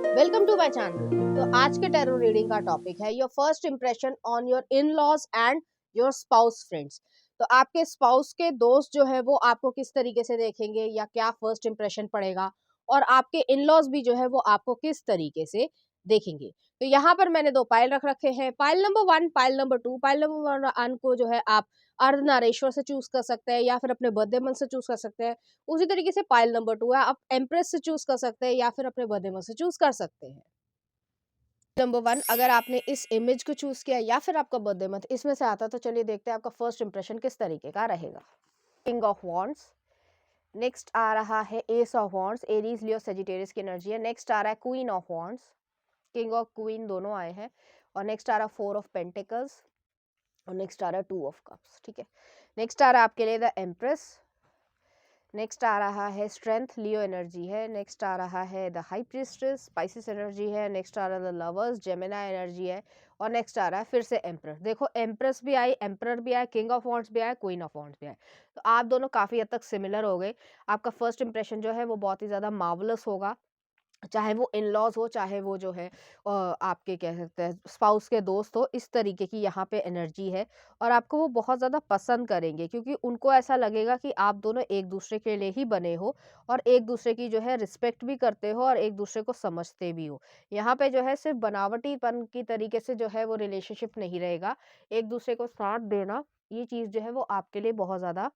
Welcome to my channel. तो आज के टैरो रीडिंग का टॉपिक है your first impression on your in laws and your spouse friends. तो आपके स्पाउस के दोस्त जो है वो आपको किस तरीके से देखेंगे या क्या फर्स्ट इंप्रेशन पड़ेगा, और आपके इन लॉज भी जो है वो आपको किस तरीके से देखेंगे। तो यहाँ पर मैंने दो पाइल रख रखे हैं, pile number one, pile number two. Pile number one को जो है आप अर्धनारेश्वर से चूज कर सकते हैं या फिर अपने बर्थडे मंथ से चूज कर सकते हैं। उसी तरीके से पाइल नंबर टू है, आप एम्प्रेस से चूज कर सकते हैं या फिर अपने बर्थडे मंथ से चूज कर सकते हैं। नंबर वन, अगर आपने इस इमेज को चूज किया या फिर आपका बर्थडे मंथ इसमें से आता, तो चलिए देखते हैं आपका फर्स्ट इंप्रेशन किस तरीके का रहेगा। किंग ऑफ वॉन्ड्स, नेक्स्ट आ रहा है ace of wands, Aries Leo Sagittarius की एनर्जी है। नेक्स्ट आ रहा है क्वीन ऑफ वॉन्ड्स, किंग और क्वीन दोनों आए हैं। और नेक्स्ट आ रहा है फोर ऑफ पेंटिकल्स, और नेक्स्ट आ रहा है टू ऑफ कप्स। ठीक है, नेक्स्ट आ रहा है आपके लिए द एम्प्रेस। नेक्स्ट आ रहा है स्ट्रेंथ, लियो एनर्जी है। नेक्स्ट आ रहा है the high priestess, Pisces energy है। नेक्स्ट आ रहा है द लवर्स, जेमिना एनर्जी है। और नेक्स्ट आ रहा है फिर से एम्प्रर। देखो एम्प्रेस भी आई, एम्प्रर भी आया, किंग ऑफ वॉन्ड्स भी आया, क्वीन ऑफ वॉन्ड्स भी आया। तो आप दोनों काफी हद तक सिमिलर हो गए। आपका फर्स्ट इंप्रेशन जो है वो बहुत ही ज्यादा मार्वलस होगा, चाहे वो इन लॉज हो, चाहे वो जो है आपके कह सकते हैं स्पाउस के दोस्त हो। इस तरीके की यहाँ पे एनर्जी है, और आपको वो बहुत ज़्यादा पसंद करेंगे क्योंकि उनको ऐसा लगेगा कि आप दोनों एक दूसरे के लिए ही बने हो, और एक दूसरे की जो है रिस्पेक्ट भी करते हो और एक दूसरे को समझते भी हो। यहाँ पे जो है सिर्फ बनावटीपन की तरीके से जो है वो रिलेशनशिप नहीं रहेगा। एक दूसरे को साथ देना, ये चीज़ जो है वो आपके लिए बहुत ज़्यादा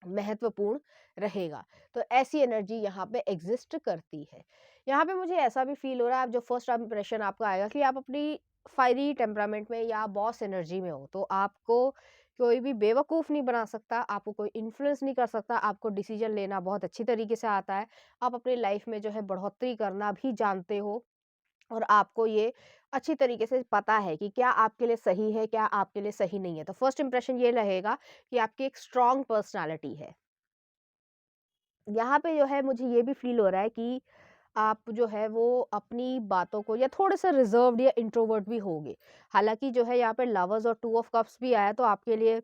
महत्वपूर्ण रहेगा। तो ऐसी एनर्जी यहाँ पे एग्जिस्ट करती है। यहाँ पे मुझे ऐसा भी फील हो रहा है, आप जो फर्स्ट इंप्रेशन आपका आएगा कि आप अपनी फायरी टेम्परामेंट में या बॉस एनर्जी में हो, तो आपको कोई भी बेवकूफ़ नहीं बना सकता, आपको कोई इन्फ्लुएंस नहीं कर सकता। आपको डिसीजन लेना बहुत अच्छी तरीके से आता है। आप अपनी लाइफ में जो है बढ़ोतरी करना भी जानते हो, और आपको ये अच्छी तरीके से पता है कि क्या आपके लिए सही है, क्या आपके लिए सही नहीं है। तो फर्स्ट इंप्रेशन ये रहेगा कि आपकी एक स्ट्रॉन्ग पर्सनैलिटी है। यहाँ पे जो है मुझे ये भी फ़ील हो रहा है कि आप जो है वो अपनी बातों को या थोड़े-से रिज़र्व्ड या इंट्रोवर्ट भी होगे। हालाँकि जो है यहाँ पे लवर्स और टू ऑफ कप्स भी आया, तो आपके लिए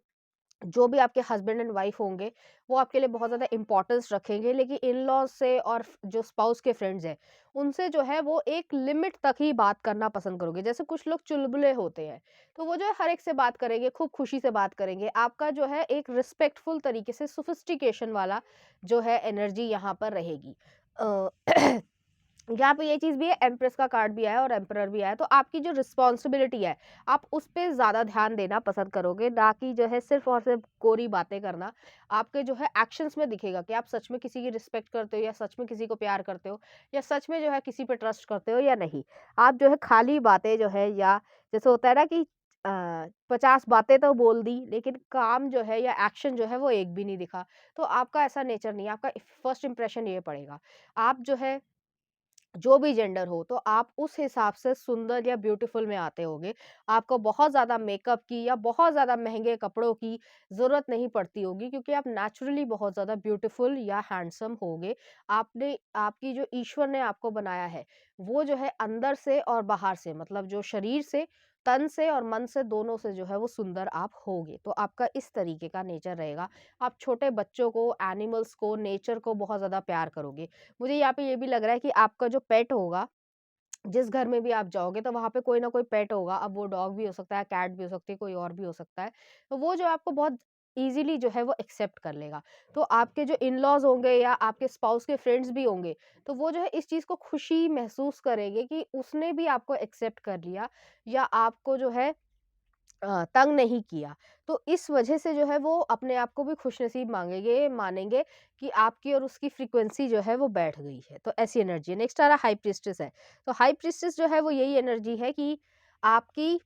जो भी आपके हस्बैंड एंड वाइफ होंगे, वो आपके लिए बहुत ज़्यादा इम्पोर्टेंस रखेंगे। लेकिन इन-लॉज़ से और जो स्पाउस के फ्रेंड्स हैं, उनसे जो है वो एक लिमिट तक ही बात करना पसंद करोगे। जैसे कुछ लोग चुलबुले होते हैं, तो वो जो है हर एक से बात करेंगे, खूब खुशी से बात करेंगे। आपका जो है एक रिस्पेक्टफुल तरीके से सोफिस्टिकेशन वाला जो है एनर्जी यहाँ पर रहेगी। अ, यहाँ पे ये चीज़ भी है, एम्प्रेस का कार्ड भी आया और एम्परर भी आया, तो आपकी जो रिस्पॉन्सिबिलिटी है, आप उस पे ज़्यादा ध्यान देना पसंद करोगे, ना कि जो है सिर्फ़ और सिर्फ़ कोरी बातें करना। आपके जो है एक्शंस में दिखेगा कि आप सच में किसी की रिस्पेक्ट करते हो, या सच में किसी को प्यार करते हो, या सच में जो है किसी पे ट्रस्ट करते हो या नहीं। आप जो है खाली बातें जो है, या जैसे होता है ना कि 50 बातें तो बोल दी, लेकिन काम जो है या एक्शन जो है वो एक भी नहीं दिखा। तो आपका ऐसा नेचर नहीं है, आपका फर्स्ट इंप्रेशन ये पड़ेगा। आप जो है जो भी जेंडर हो, तो आप उस हिसाब से सुंदर या ब्यूटीफुल में आते होगे। आपको बहुत ज़्यादा मेकअप की या बहुत ज़्यादा महँगे कपड़ों की ज़रूरत नहीं पड़ती होगी, क्योंकि आप नेचुरली बहुत ज़्यादा ब्यूटीफुल या हैंडसम होगे। आपने आपकी जो ईश्वर ने आपको बनाया है, वो जो है अंदर से और बाहर से, मतलब जो शरीर से, तन से और मन से, दोनों से जो है वो सुंदर आप होगे। तो आपका इस तरीके का नेचर रहेगा। आप छोटे बच्चों को, एनिमल्स को, नेचर को बहुत ज़्यादा प्यार करोगे। मुझे यहाँ पे ये भी लग रहा है कि आपका जो पेट होगा, जिस घर में भी आप जाओगे तो वहाँ पे कोई ना कोई पेट होगा। अब वो डॉग भी हो सकता है, कैट भी हो सकती है, कोई और भी हो सकता है। तो वो जो आपको बहुत ईज़िली जो है वो एक्सेप्ट कर लेगा। तो आपके जो इन-लॉज़ होंगे या आपके स्पाउस के फ्रेंड्स भी होंगे, तो वो जो है इस चीज़ को खुशी महसूस करेंगे कि उसने भी आपको एक्सेप्ट कर लिया, या आपको जो है तंग नहीं किया। तो इस वजह से जो है वो अपने आप को भी खुशनसीब माँगेंगे, मानेंगे कि आपकी और उसकी फ्रीक्वेंसी जो है वो बैठ गई है। तो ऐसी एनर्जी है। नेक्स्ट आ रहा है हाई प्रीस्टेस है। तो हाई प्रीस्टेस जो है वो यही एनर्जी है कि आपकी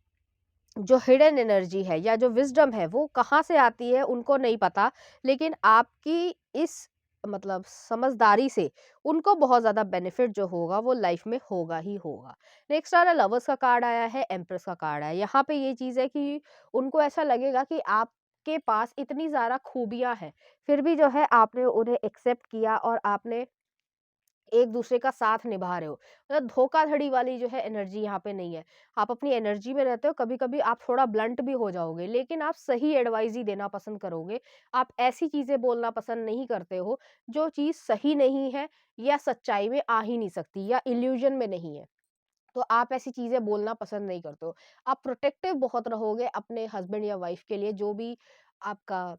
जो हिडन एनर्जी है या जो विज़डम है, वो कहाँ से आती है उनको नहीं पता, लेकिन आपकी इस मतलब समझदारी से उनको बहुत ज़्यादा बेनिफिट जो होगा वो लाइफ में होगा ही होगा। नेक्स्ट आ रहा है लवर्स का कार्ड आया है, एम्प्रेस का कार्ड आया है। यहाँ पे ये चीज़ है कि उनको ऐसा लगेगा कि आपके पास इतनी ज़्यादा खूबियाँ हैं, फिर भी जो है आपने उन्हें एक्सेप्ट किया, और आपने एक दूसरे का साथ निभा रहे हो। मतलब धोखाधड़ी वाली जो है एनर्जी यहाँ पे नहीं है। आप अपनी एनर्जी में रहते हो, कभी-कभी आप थोड़ा ब्लंट भी हो जाओगे, लेकिन आप सही एडवाइस ही देना पसंद करोगे। आप ऐसी चीज़ें बोलना पसंद नहीं करते हो, जो चीज़ सही नहीं है या सच्चाई में आ ही नहीं सकती या इल्यूज़न में नहीं है। तो आप ऐसी चीज़ें बोलना पसंद नहीं करते हो। आप प्रोटेक्टिव बहुत रहोगे अपने हस्बैंड या वाइफ के लिए, जो भी आपका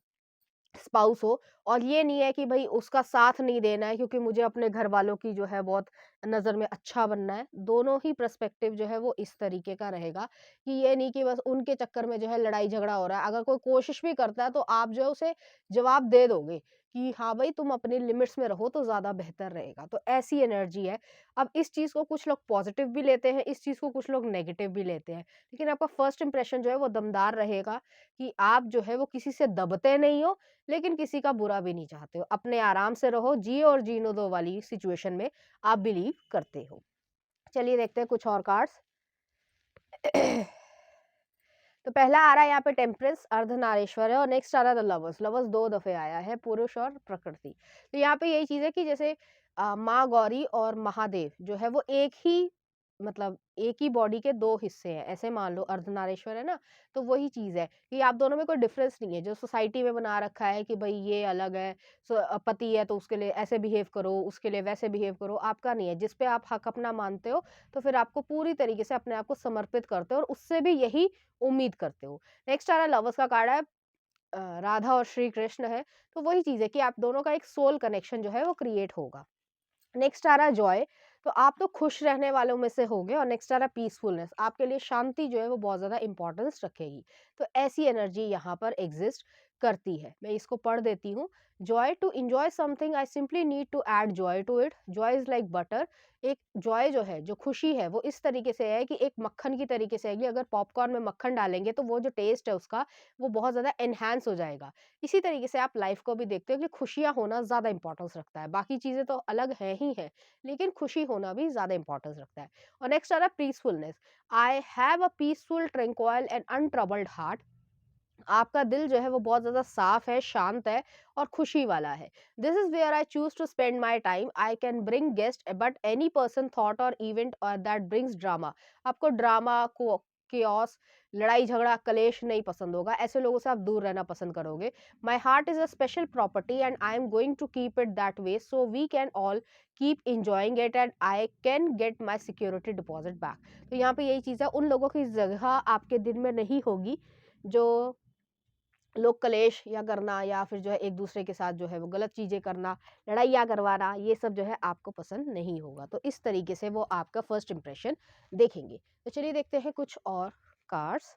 स्पाउस हो। और ये नहीं है कि भई उसका साथ नहीं देना है क्योंकि मुझे अपने घर वालों की जो है बहुत नज़र में अच्छा बनना है। दोनों ही पर्सपेक्टिव जो है वो इस तरीके का रहेगा कि ये नहीं कि बस उनके चक्कर में जो है लड़ाई झगड़ा हो रहा है। अगर कोई कोशिश भी करता है तो आप जो है उसे जवाब दे दोगे कि हाँ भाई, तुम अपनी लिमिट्स में रहो तो ज़्यादा बेहतर रहेगा। तो ऐसी एनर्जी है। अब इस चीज़ को कुछ लोग पॉज़िटिव भी लेते हैं, इस चीज़ को कुछ लोग नेगेटिव भी लेते हैं। लेकिन आपका फर्स्ट इंप्रेशन जो है वो दमदार रहेगा कि आप जो है वो किसी से दबते नहीं हो, लेकिन किसी का बुरा भी नहीं चाहते हो। अपने आराम से रहो, जियो और जीने दो वाली सिचुएशन में आप बिलीव करते हो। चलिए देखते हैं कुछ और कार्ड्स। तो पहला आ रहा है यहाँ पे टेम्परेंस, अर्धनारीश्वर है, और नेक्स्ट आ रहा है द लवर्स। लवर्स 2 दफ़े आया है, पुरुष और प्रकृति। तो यहाँ पे यही चीज़ है कि जैसे माँ गौरी और महादेव जो है वो एक ही, मतलब एक ही बॉडी के 2 हिस्से हैं, ऐसे मान लो। अर्धनारीश्वर है ना, तो वही चीज़ है कि आप दोनों में कोई डिफरेंस नहीं है। जो सोसाइटी में बना रखा है कि भई ये अलग है, पति है तो उसके लिए ऐसे बिहेव करो, उसके लिए वैसे बिहेव करो, आपका नहीं है। जिस पे आप हक अपना मानते हो, तो फिर आपको पूरी तरीके से अपने आप को समर्पित करते हो और उससे भी यही उम्मीद करते हो। नेक्स्ट आ रहा है लवर्स का कार्ड है, राधा और श्री कृष्ण है। तो वही चीज़ है कि आप दोनों का एक सोल कनेक्शन जो है वो क्रिएट होगा। नेक्स्ट आ रहा है जॉय। तो आप तो खुश रहने वालों में से होगे। और नेक्स्ट आ रहा है पीसफुलनेस। आपके लिए शांति जो है वो बहुत ज़्यादा इंपॉर्टेंस रखेगी। तो ऐसी एनर्जी यहाँ पर एग्जिस्ट करती है। मैं इसको पढ़ देती हूँ। Joy, to enjoy something I simply need to add joy to it. Joy is like butter. एक जॉय जो है, जो खुशी है, वो इस तरीके से है कि एक मक्खन की तरीके से है कि अगर पॉपकॉर्न में मक्खन डालेंगे तो वो जो टेस्ट है उसका, वो बहुत ज़्यादा एनहांस हो जाएगा। इसी तरीके से आप लाइफ को भी देखते हो कि खुशियाँ होना ज़्यादा इंपॉर्टेंस रखता है। बाकी चीज़ें तो अलग हैं ही हैं, लेकिन खुशी होना भी ज़्यादा इंपॉर्टेंस रखता है। और नेक्स्ट आ रहा है peacefulness. I have a peaceful, tranquil and untroubled heart. आपका दिल जो है वो बहुत ज़्यादा साफ है, शांत है और खुशी वाला है। This is where I choose to spend my time. I can bring guest but any person, thought or event that brings drama. आपको ड्रामा को, केओस, लड़ाई झगड़ा, कलेश नहीं पसंद होगा। ऐसे लोगों से आप दूर रहना पसंद करोगे। My heart is a special property and I am going to keep it that way so we can all keep enjoying it and I can get my security deposit back. तो यहाँ पे यही चीज़ है, उन लोगों की जगह आपके दिन में नहीं होगी जो लोग कलेश या करना या फिर जो है एक दूसरे के साथ जो है वो गलत चीज़ें करना, लड़ाइयाँ करवाना, ये सब जो है आपको पसंद नहीं होगा। तो इस तरीके से वो आपका फर्स्ट इंप्रेशन देखेंगे। तो चलिए देखते हैं कुछ और कार्ड्स।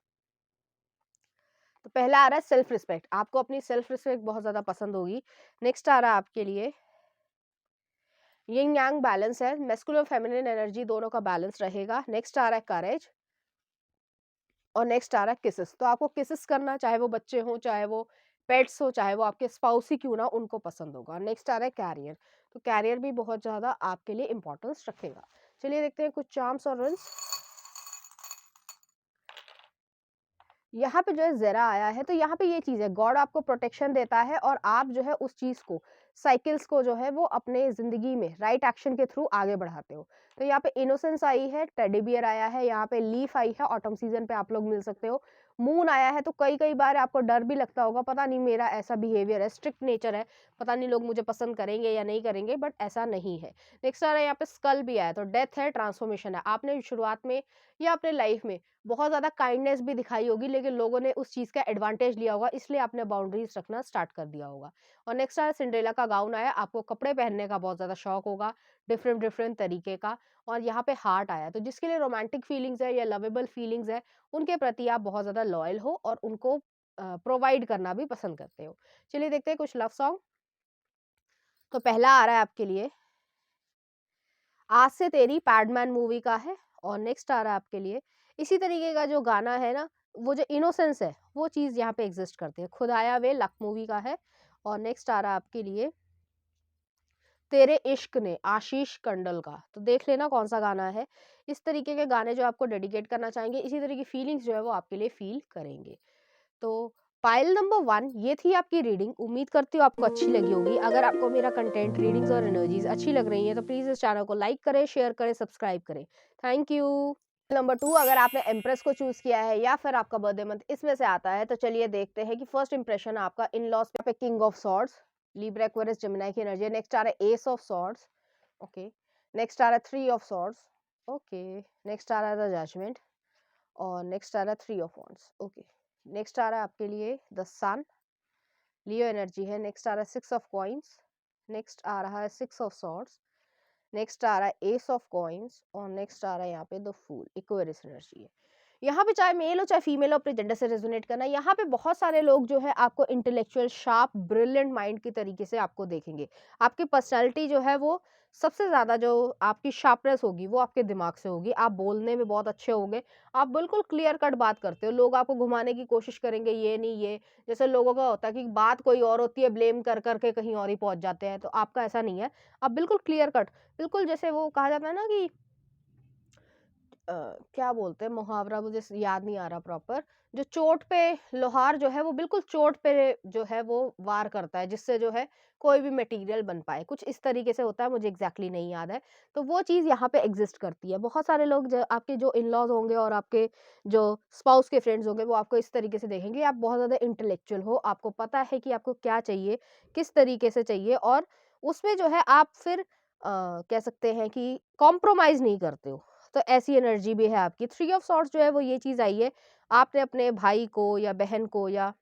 तो पहला आ रहा है सेल्फ रिस्पेक्ट। आपको अपनी सेल्फ रिस्पेक्ट बहुत ज़्यादा पसंद होगी। नेक्स्ट आ रहा है आपके लिए यिंग यांग बैलेंस है, मैस्कुलिन फेमिनिन एनर्जी दोनों का बैलेंस रहेगा। नेक्स्ट आ रहा है करेज। और नेक्स्ट आ रहा है किसेस। तो आपको किसेस करना, चाहे वो बच्चे हों, चाहे वो पेट्स हो, चाहे वो आपके स्पाउस ही क्यों ना, उनको पसंद होगा। नेक्स्ट आ रहा है कैरियर। तो कैरियर भी बहुत ज़्यादा आपके लिए इंपॉर्टेंस रखेगा। चलिए देखते हैं कुछ चार्म्स और रंस। यहाँ पे जो है ज़ेरा आया है, तो यहाँ पे ये चीज़ है, गॉड आपको प्रोटेक्शन देता है और आप जो है उस चीज़ को, साइकिल्स को जो है वो अपने ज़िंदगी में राइट एक्शन के थ्रू आगे बढ़ाते हो। तो यहाँ पे इनोसेंस आई है, टेडी बियर आया है, यहाँ पे लीफ आई है, ऑटम सीज़न पे आप लोग मिल सकते हो। मून आया है, तो कई-कई बार आपको डर भी लगता होगा, पता नहीं मेरा ऐसा बिहेवियर है, स्ट्रिक्ट नेचर है, पता नहीं लोग मुझे पसंद करेंगे या नहीं करेंगे, बट ऐसा नहीं है। नेक्स्ट आ रहा है यहाँ पे स्कल भी आया है, तो डेथ है, ट्रांसफॉर्मेशन है। आपने शुरुआत में या अपने लाइफ में बहुत ज़्यादा काइंडनेस भी दिखाई होगी, लेकिन लोगों ने उस चीज़ का एडवांटेज लिया होगा, इसलिए आपने बाउंड्रीज रखना स्टार्ट कर दिया होगा। और नेक्स्ट आया सिंड्रेला का गाउन आया। आपको कपड़े पहनने का बहुत ज़्यादा शौक होगा, डिफरेंट डिफरेंट तरीके का। और यहाँ पे हार्ट आया, तो जिसके लिए रोमांटिक फीलिंग्स है या लवेबल फीलिंग्स है, उनके प्रति आप बहुत ज़्यादा लॉयल हो और उनको प्रोवाइड करना भी पसंद करते हो। चलिए देखते हैं कुछ लव सॉन्ग। तो पहला आ रहा है आपके लिए आज से तेरी, पैडमैन मूवी का है। और नेक्स्ट आ रहा है आपके लिए इसी तरीके का जो गाना है ना, वो जो इनोसेंस है, वो चीज़ यहाँ पे एग्जिस्ट करती है। खुदाया वे, लक मूवी का है। और नेक्स्ट आ रहा है आपके लिए तेरे इश्क ने, आशीष कंडल का। तो देख लेना कौन सा गाना है। इस तरीके के गाने जो आपको डेडिकेट करना चाहेंगे, इसी तरह की फीलिंग्स जो है वो आपके लिए फील करेंगे। तो पाइल नंबर 1 ये थी आपकी रीडिंग। उम्मीद करती हूँ आपको अच्छी लगी होगी। अगर आपको मेरा कंटेंट, रीडिंग्स और एनर्जीज अच्छी लग रही हैं तो प्लीज़ इस चैनल को लाइक करें, शेयर करें, सब्सक्राइब करें। Thank you. नंबर 2 अगर आपने एम्प्रेस को चूज़ किया है या फिर आपका बर्थडे मंथ इसमें से आता है तो चलिए देखते हैं कि फर्स्ट इंप्रेशन आपका इन-लॉज़ पे। King of swords, Libra, Aquarius, Gemini की एनर्जी है। नेक्स्ट आ रहा है ace of swords, okay. Next आ रहा है 3 ऑफ सॉर्ड्स, ओके। नेक्स्ट आ रहा है द जजमेंट और नेक्स्ट आ रहा है 3 ऑफ वांड्स, ओके। नेक्स्ट आ रहा है आपके लिए द सन, लियो एनर्जी है। नेक्स्ट आ रहा है 6 ऑफ कॉइंस, नेक्स्ट आ रहा है 6 ऑफ सॉर्ड्स, नेक्स्ट आ रहा है एस ऑफ कॉइंस और नेक्स्ट आ रहा है यहाँ पे द फूल, इक्वेरियस एनर्जी है। यहाँ पे चाहे मेल हो चाहे फीमेल हो, अपने जेंडर से रेजोनेट करना। यहाँ पे बहुत सारे लोग जो है आपको इंटेलेक्चुअल, शार्प, ब्रिलियंट माइंड की तरीके से आपको देखेंगे। आपकी पर्सनैलिटी जो है वो सबसे ज़्यादा जो आपकी शार्पनेस होगी वो आपके दिमाग से होगी। आप बोलने में बहुत अच्छे होंगे। आप बिल्कुल क्लियर कट बात करते हो। लोग आपको घुमाने की कोशिश करेंगे, ये नहीं ये। जैसे लोगों का होता है कि बात कोई और होती है, ब्लेम कर करके कहीं और ही पहुंच जाते हैं, तो आपका ऐसा नहीं है। आप बिल्कुल क्लियर कट, बिल्कुल जैसे वो कहा जाता है ना कि क्या बोलते हैं मुहावरा, मुझे याद नहीं आ रहा प्रॉपर। जो चोट पे लोहार जो है वो बिल्कुल चोट पे जो है वो वार करता है, जिससे जो है कोई भी मटेरियल बन पाए, कुछ इस तरीके से होता है। मुझे एग्जैक्टली नहीं याद है। तो वो चीज़ यहाँ पे एग्जिस्ट करती है। बहुत सारे लोग जो आपके जो इन लॉज होंगे और आपके जो स्पाउस के फ्रेंड्स होंगे वो आपको इस तरीके से देखेंगे। आप बहुत ज़्यादा इंटेलेक्चुअल हो, आपको पता है कि आपको क्या चाहिए, किस तरीके से चाहिए, और उसमें जो है आप फिर कह सकते हैं कि कॉम्प्रोमाइज़ नहीं करते हो। तो ऐसी एनर्जी भी है आपकी। 3 ऑफ सॉर्ड्स जो है वो ये चीज़ आई है, आपने अपने भाई को या बहन को या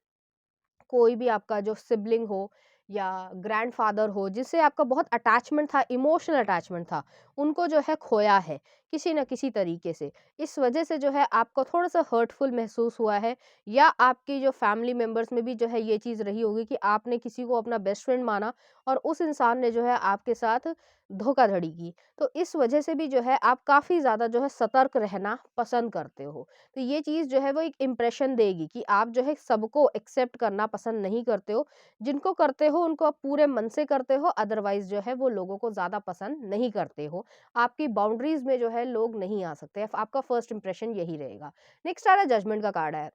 कोई भी आपका जो सिबलिंग हो या ग्रैंडफादर हो, जिससे आपका बहुत अटैचमेंट था, इमोशनल अटैचमेंट था, उनको जो है खोया है किसी न किसी तरीके से। इस वजह से जो है आपको थोड़ा-सा हर्टफुल महसूस हुआ है, या आपकी जो फैमिली मेंबर्स में भी जो है ये चीज़ रही होगी कि आपने किसी को अपना बेस्ट फ्रेंड माना और उस इंसान ने जो है आपके साथ धोखाधड़ी की। तो इस वजह से भी जो है आप काफ़ी ज़्यादा जो है सतर्क रहना पसंद करते हो। तो ये चीज़ जो है वो एक इम्प्रेशन देगी कि आप जो है सबको एक्सेप्ट करना पसंद नहीं करते हो। जिनको करते हो उनको आप पूरे मन से करते हो, अदरवाइज़ जो है वो लोगों को ज़्यादा पसंद नहीं करते हो। आपकी बाउंड्रीज़ में जो है लोग नहीं आ सकते। आपका फर्स्ट इंप्रेशन यही रहेगा। नेक्स्ट आ रहा है जजमेंट का कार्ड है।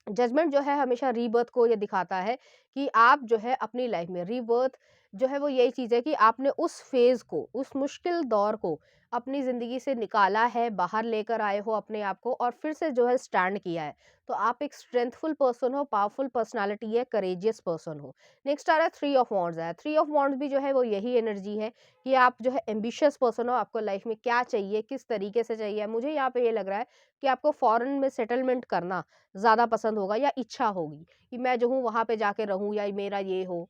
जजमेंट जो है हमेशा रीबर्थ को ये दिखाता है कि आप जो है अपनी लाइफ में रीबर्थ जो है वो यही चीज़ है कि आपने उस फेज़ को, उस मुश्किल दौर को अपनी ज़िंदगी से निकाला है, बाहर लेकर आए हो अपने आप को और फिर से जो है स्टैंड किया है। तो आप एक स्ट्रेंथफुल पर्सन हो, पावरफुल पर्सनैलिटी है, करेजियस पर्सन हो। नेक्स्ट आ रहा है 3 ऑफ वांड्स है। 3 ऑफ वांड्स भी जो है वो यही एनर्जी है कि आप जो है एम्बिशियस पर्सन हो, आपको लाइफ में क्या चाहिए, किस तरीके से चाहिए। मुझे यहाँ पे ये लग रहा है कि आपको फॉरेन में सेटलमेंट करना ज़्यादा पसंद होगा या इच्छा होगी कि मैं जो हूँ वहाँ पे जाके रहूँ, या मेरा ये हो,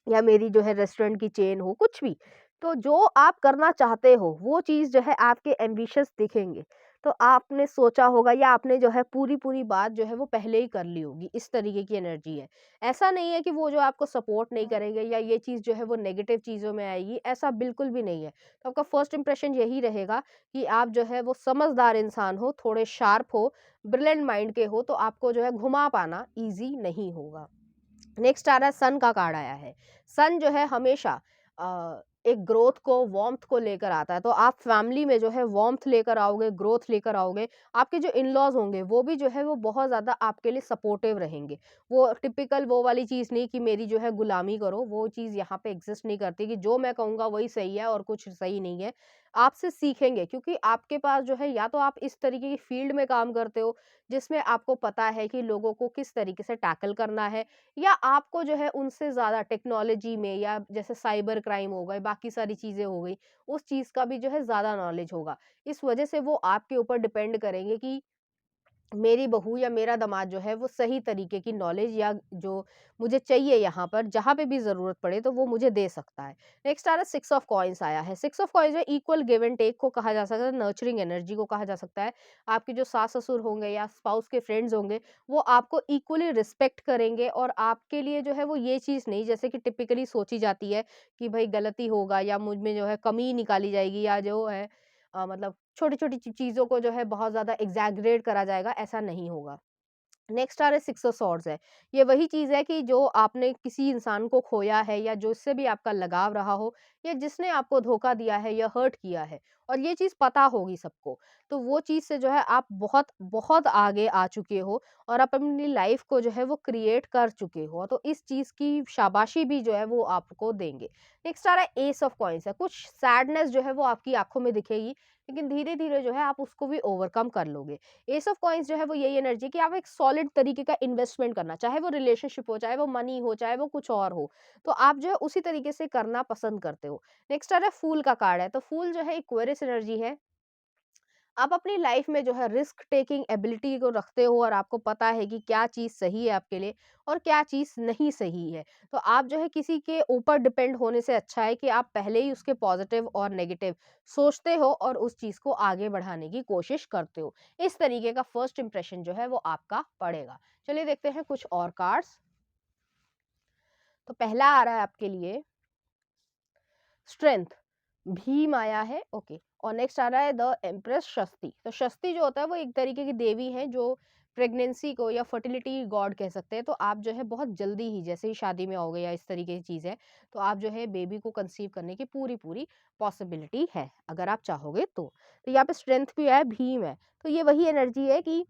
या मेरी जो है रेस्टोरेंट की चेन हो, कुछ भी। तो जो आप करना चाहते हो वो चीज़ जो है आपके एम्बिशियस दिखेंगे। तो आपने सोचा होगा या आपने जो है पूरी-पूरी बात जो है वो पहले ही कर ली होगी, इस तरीके की एनर्जी है। ऐसा नहीं है कि वो जो आपको सपोर्ट नहीं करेंगे या ये चीज़ जो है वो नेगेटिव चीज़ों में आएगी, ऐसा बिल्कुल भी नहीं है। तो आपका फर्स्ट इंप्रेशन यही रहेगा कि आप जो है वो समझदार इंसान हो, थोड़े शार्प हो, ब्रिलिएंट माइंड के हो, तो आपको जो है घुमा पाना ईज़ी नहीं होगा। नेक्स्ट आ रहा है सन का कार्ड आया है। सन जो है हमेशा एक ग्रोथ को, वार्मथ को लेकर आता है। तो आप फैमिली में जो है वार्मथ लेकर आओगे, ग्रोथ लेकर आओगे। आपके जो इन-लॉज़ होंगे वो भी जो है वो बहुत ज़्यादा आपके लिए सपोर्टिव रहेंगे। वो टिपिकल वो वाली चीज़ नहीं कि मेरी जो है गुलामी करो, वो चीज़ यहाँ पे एग्ज़िस्ट नहीं करती कि जो मैं कहूँगा वही सही है और कुछ सही नहीं है। आपसे सीखेंगे क्योंकि आपके पास जो है या तो आप इस तरीके की फील्ड में काम करते हो जिसमें आपको पता है कि लोगों को किस तरीके से टैकल करना है, या आपको जो है उनसे ज़्यादा टेक्नोलॉजी में या जैसे साइबर क्राइम हो गए, बाकी सारी चीज़ें हो गई, उस चीज़ का भी जो है ज़्यादा नॉलेज होगा। इस वजह से वो आपके ऊपर डिपेंड करेंगे कि मेरी बहू या मेरा दामाद जो है वो सही तरीके की नॉलेज या जो मुझे चाहिए यहाँ पर जहाँ पे भी ज़रूरत पड़े तो वो मुझे दे सकता है। नेक्स्ट आ रहा है 6 ऑफ कॉइन्स आया है। 6 ऑफ कॉइन्स जो इक्वल गिव एंड टेक को कहा जा सकता है, नर्चरिंग एनर्जी को कहा जा सकता है। आपके जो सास-ससुर होंगे या स्पाउस के फ्रेंड्स होंगे, वो आपको इक्वली रिस्पेक्ट करेंगे और आपके लिए जो है वो ये चीज़ नहीं जैसे कि टिपिकली सोची जाती है कि भई गलती होगा या मुझ में जो है कमी निकाली जाएगी या जो है मतलब छोटी-छोटी चीज़ों को जो है बहुत ज़्यादा एग्ज़ैगरेट करा जाएगा, ऐसा नहीं होगा। नेक्स्ट आ रहा है सिक्स ऑफ सॉर्ड्स है। ये वही चीज़ है कि जो आपने किसी इंसान को खोया है या जो इससे भी आपका लगाव रहा हो या जिसने आपको धोखा दिया है या हर्ट किया है और ये चीज़ पता होगी सबको। तो वो चीज़ से जो है आप बहुत बहुत आगे आ चुके हो और आप अपनी लाइफ को जो है वो क्रिएट कर चुके हो। तो इस चीज़ की शाबाशी भी जो है वो आपको देंगे। नेक्स्ट आ रहा है एस ऑफ कॉइन्स है। कुछ सैडनेस जो है वो आपकी आँखों में दिखेगी, लेकिन धीरे-धीरे जो है आप उसको भी ओवरकम कर लोगे। एस ऑफ कॉइन्स जो है वो यही एनर्जी है कि आप एक सॉलिड तरीके का इन्वेस्टमेंट करना, चाहे वो रिलेशनशिप हो, चाहे वो मनी हो, चाहे वो कुछ और हो, तो आप जो है उसी तरीके से करना पसंद करते हो। नेक्स्ट आ रहा है फूल का कार्ड है। तो फूल जो है एक्वेरियस एनर्जी है। आप अपनी लाइफ में जो है रिस्क टेकिंग एबिलिटी को रखते हो और आपको पता है कि क्या चीज़ सही है आपके लिए और क्या चीज़ नहीं सही है। तो आप जो है किसी के ऊपर डिपेंड होने से अच्छा है कि आप पहले ही उसके पॉजिटिव और नेगेटिव सोचते हो और उस चीज़ को आगे बढ़ाने की कोशिश करते हो। इस तरीके का फर्स्ट इंप्रेशन जो है वो आपका पड़ेगा। चलिए देखते हैं कुछ और कार्ड्स। तो पहला आ रहा है आपके लिए स्ट्रेंथ, भीम आया है, ओके। और नेक्स्ट आ रहा है द एम्प्रेस शक्ति। तो शक्ति जो होता है वो एक तरीके की देवी है जो प्रेगनेंसी को या फर्टिलिटी गॉड कह सकते हैं। तो आप जो है बहुत जल्दी ही जैसे ही शादी में आओगे या इस तरीके की चीज़ है, तो आप जो है बेबी को कंसीव करने की पूरी पूरी पॉसिबिलिटी है अगर आप चाहोगे तो यहाँ पे स्ट्रेंथ भी है, भीम है। तो ये वही एनर्जी है कि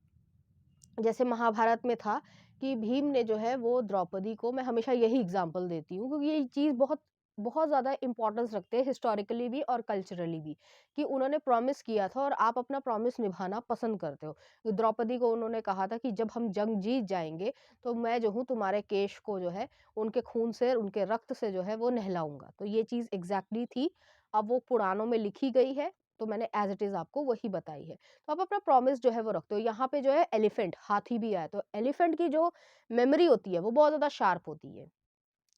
जैसे महाभारत में था कि भीम ने जो है वो द्रौपदी को, मैं हमेशा यही एग्जांपल देती हूँ क्योंकि ये चीज़ बहुत बहुत ज़्यादा इम्पोर्टेंस रखते हैं हिस्टोरिकली भी और कल्चरली भी, कि उन्होंने प्रॉमिस किया था और आप अपना प्रॉमिस निभाना पसंद करते हो। तो द्रौपदी को उन्होंने कहा था कि जब हम जंग जीत जाएंगे तो मैं जो हूँ तुम्हारे केश को जो है उनके खून से, उनके रक्त से जो है वो नहलाऊंगा। तो ये चीज़ एग्जैक्टली थी। अब वो पुराणों में लिखी गई है, तो मैंने एज इट इज़ आपको वही बताई है। तो आप अपना प्रॉमिस जो है वो रखते हो। यहाँ पे जो है एलिफेंट, हाथी भी आया। तो एलिफेंट की जो मेमोरी होती है वो बहुत ज़्यादा शार्प होती है।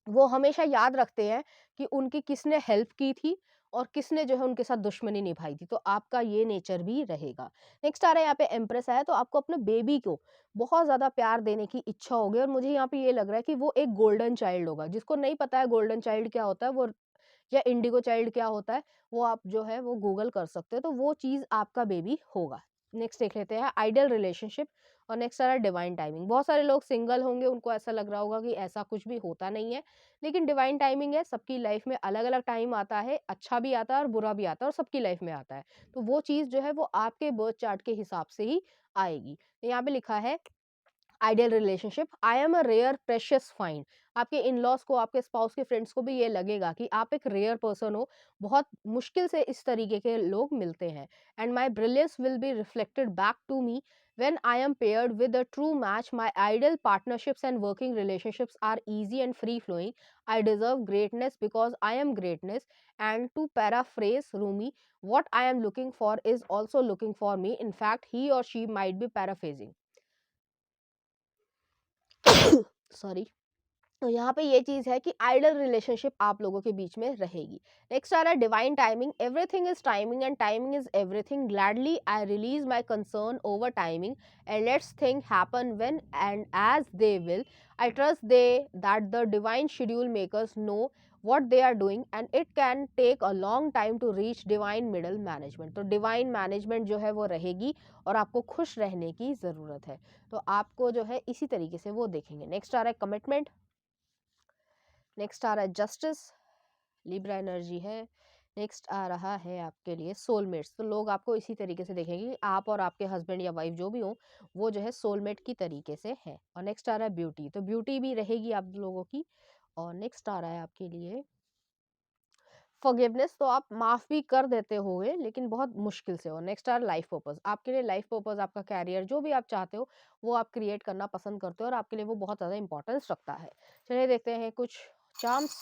वो हमेशा याद रखते हैं कि उनकी किसने हेल्प की थी और किसने जो है उनके साथ दुश्मनी निभाई थी। तो आपका ये नेचर भी रहेगा। नेक्स्ट आ रहा है यहाँ पे एम्प्रेस आया। तो आपको अपने बेबी को बहुत ज़्यादा प्यार देने की इच्छा होगी और मुझे यहाँ पे ये लग रहा है कि वो एक गोल्डन चाइल्ड होगा। जिसको नहीं पता है गोल्डन चाइल्ड क्या होता है वो या इंडिगो चाइल्ड क्या होता है, वो आप जो है वो गूगल कर सकते हो। तो वो चीज़ आपका बेबी होगा। नेक्स्ट देख लेते हैं आइडियल रिलेशनशिप। और नेक्स्ट आ रहा है डिवाइन टाइमिंग। बहुत सारे लोग सिंगल होंगे, उनको ऐसा लग रहा होगा कि ऐसा कुछ भी होता नहीं है, लेकिन डिवाइन टाइमिंग है। सबकी लाइफ में अलग अलग टाइम आता है, अच्छा भी आता है और बुरा भी आता है और सबकी लाइफ में आता है। तो वो चीज़ जो है वो आपके बर्थ चार्ट के हिसाब से ही आएगी। तो यहाँ पे लिखा है ideal relationship, I am a rare precious find. आपके इन लॉज को, आपके स्पाउस के फ्रेंड्स को भी ये लगेगा कि आप एक रेयर पर्सन हो। बहुत मुश्किल से इस तरीके के लोग मिलते हैं। And my brilliance will be reflected back to me when I am paired with a true match. My ideal partnerships and working relationships are easy and free flowing. I deserve greatness because I am greatness. And to paraphrase Rumi, what I am looking for is also looking for me. In fact, he or she might be paraphrasing. Sorry. तो यहाँ पे ये चीज है कि idol relationship आप लोगों के बीच में रहेगी। नेक्स्ट आ रहा है divine timing. Everything is timing and timing is everything. Gladly I release my concern over timing and lets thing happen when and as they will. I trust they that the divine schedule makers know what they are doing and it can take a long time to reach divine middle management. तो divine management जो है वो रहेगी और आपको खुश रहने की ज़रूरत है। तो आपको जो है इसी तरीके से वो देखेंगे। नेक्स्ट आ रहा है कमिटमेंट। नेक्स्ट आ रहा है जस्टिस, लिब्रा एनर्जी है। नेक्स्ट आ रहा है आपके लिए सोलमेट्स। तो लोग आपको इसी तरीके से देखेंगे कि आप और आपके हस्बैंड या वाइफ जो भी हो वो जो है सोलमेट की तरीके से है। और नेक्स्ट आ रहा है ब्यूटी। तो ब्यूटी भी रहेगी आप लोगों की। और नेक्स्ट आ रहा है आपके लिए फॉरगिवनेस। तो आप माफ भी कर देते होगे लेकिन बहुत मुश्किल से। और नेक्स्ट आर लाइफ पर्पस। आपके लिए लाइफ पर्पस, आपका कैरियर जो भी आप चाहते हो वो आप क्रिएट करना पसंद करते हो और आपके लिए वो बहुत ज़्यादा इंपॉर्टेंस रखता है। चलिए देखते हैं कुछ चार्म्स।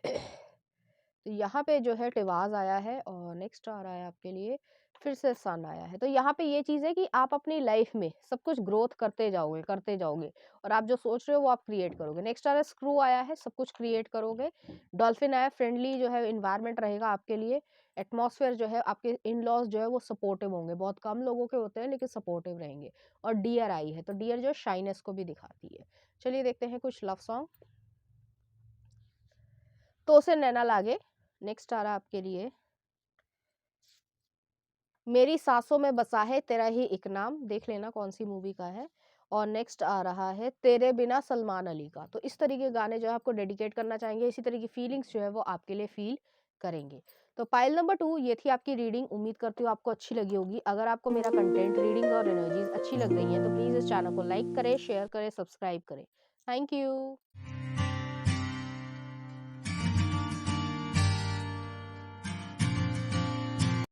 तो यहाँ पे जो है टिवाज़ आया है और नेक्स्ट आ रहा है आपके लिए फिर से सन आया है। तो यहाँ पे ये चीज़ है कि आप अपनी लाइफ में सब कुछ ग्रोथ करते जाओगे और आप जो सोच रहे हो वो आप क्रिएट करोगे। नेक्स्ट आ रहा है स्क्रू आया है, सब कुछ क्रिएट करोगे। डॉल्फिन आया, फ्रेंडली जो है इन्वायरमेंट रहेगा आपके लिए। एटमॉस्फेयर जो है, आपके इन लॉज जो है वो सपोर्टिव होंगे। बहुत कम लोगों के होते हैं लेकिन सपोर्टिव रहेंगे। और डियर आई है, तो डियर जो शाइनेस को भी दिखाती है। चलिए देखते हैं कुछ लव सॉन्ग। तो से नैना लागे। नेक्स्ट आ रहा है आपके लिए मेरी सांसों में बसा है तेरा ही एक नाम, देख लेना कौन-सी मूवी का है। और नेक्स्ट आ रहा है तेरे बिना सलमान अली का। तो इस तरह के गाने जो है आपको डेडिकेट करना चाहेंगे, इसी तरह की फीलिंग्स जो है वो आपके लिए फ़ील करेंगे। तो पाइल नंबर 2 ये थी आपकी रीडिंग, उम्मीद करती हूँ आपको अच्छी लगी होगी। अगर आपको मेरा कंटेंट, रीडिंग्स और एनर्जीज़ अच्छी लग रही हैं तो प्लीज़ इस चैनल को लाइक करें, शेयर करें, सब्सक्राइब करें। Thank you.